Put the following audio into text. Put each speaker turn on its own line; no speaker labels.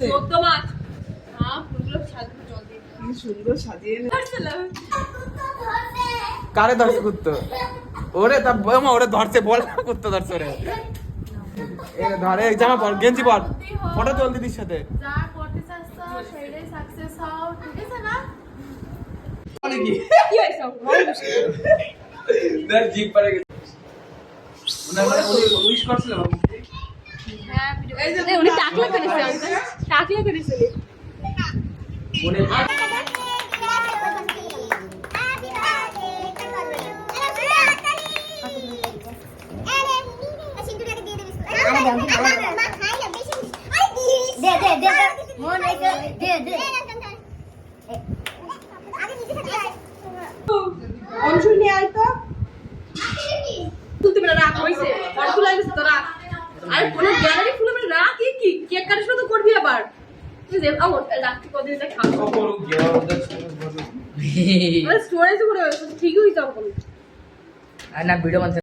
14 মাস ফুলগুলো সাজিয়ে জল দিয়ে
কি সুন্দর সাজিয়ে
কারে ধরছে কুত্তো? ওরে তা মা ওরে ধরছে, বল কুত্তো ধরছে ওরে। ধরে জামা পর, গেঞ্জি পর, ফটো তুল দিদির সাথে।
যা করতে চাচ্ছো সেইটাই সাকসেস হও, ঠিক আছে না?
কি
কি হইছে?
দেখ জিপ পারে গেছে। উইশ করছিল বাবু।
হ্যাঁ ভিডিও উনি টাকলা করেছে, টাকলা করেছে।
মনে
অঞ্জলি নিয়ে আয় তো।
তুলতে পারে রাখ হইছে, আর তুলাই গেছে তো রাখ। আর কোন গ্যালারি খুলে মানে রাখ কি কেক কাটার সময় তো করবি আবার। তুই যে আমার রাখতে কদিন এটা খাবো।
করু গিয়া ওদের
স্টোরেজ করে ঠিকই হইছে আমার।
না ভিডিও